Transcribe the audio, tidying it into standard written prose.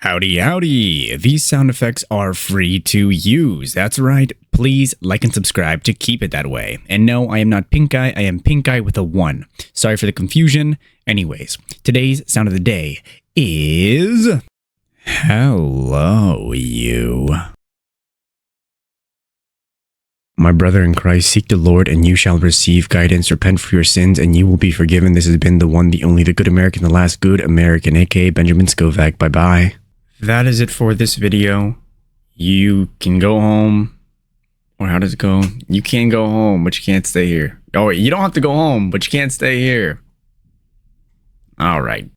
Howdy, howdy. These sound effects are free to use. That's right. Please like and subscribe to keep it that way. And no, I am not Pink Eye. I am Pink Eye with a 1. Sorry for the confusion. Anyways, today's sound of the day is... Hello, you. My brother in Christ, seek the Lord and you shall receive guidance. Repent for your sins and you will be forgiven. This has been the one, the only, the good American, the last good American, aka Benjamin Scovach. Bye-bye. That is it for this video. You can go home. Or how does it go? You can go home, but you can't stay here. Oh, you don't have to go home, but you can't stay here. All right.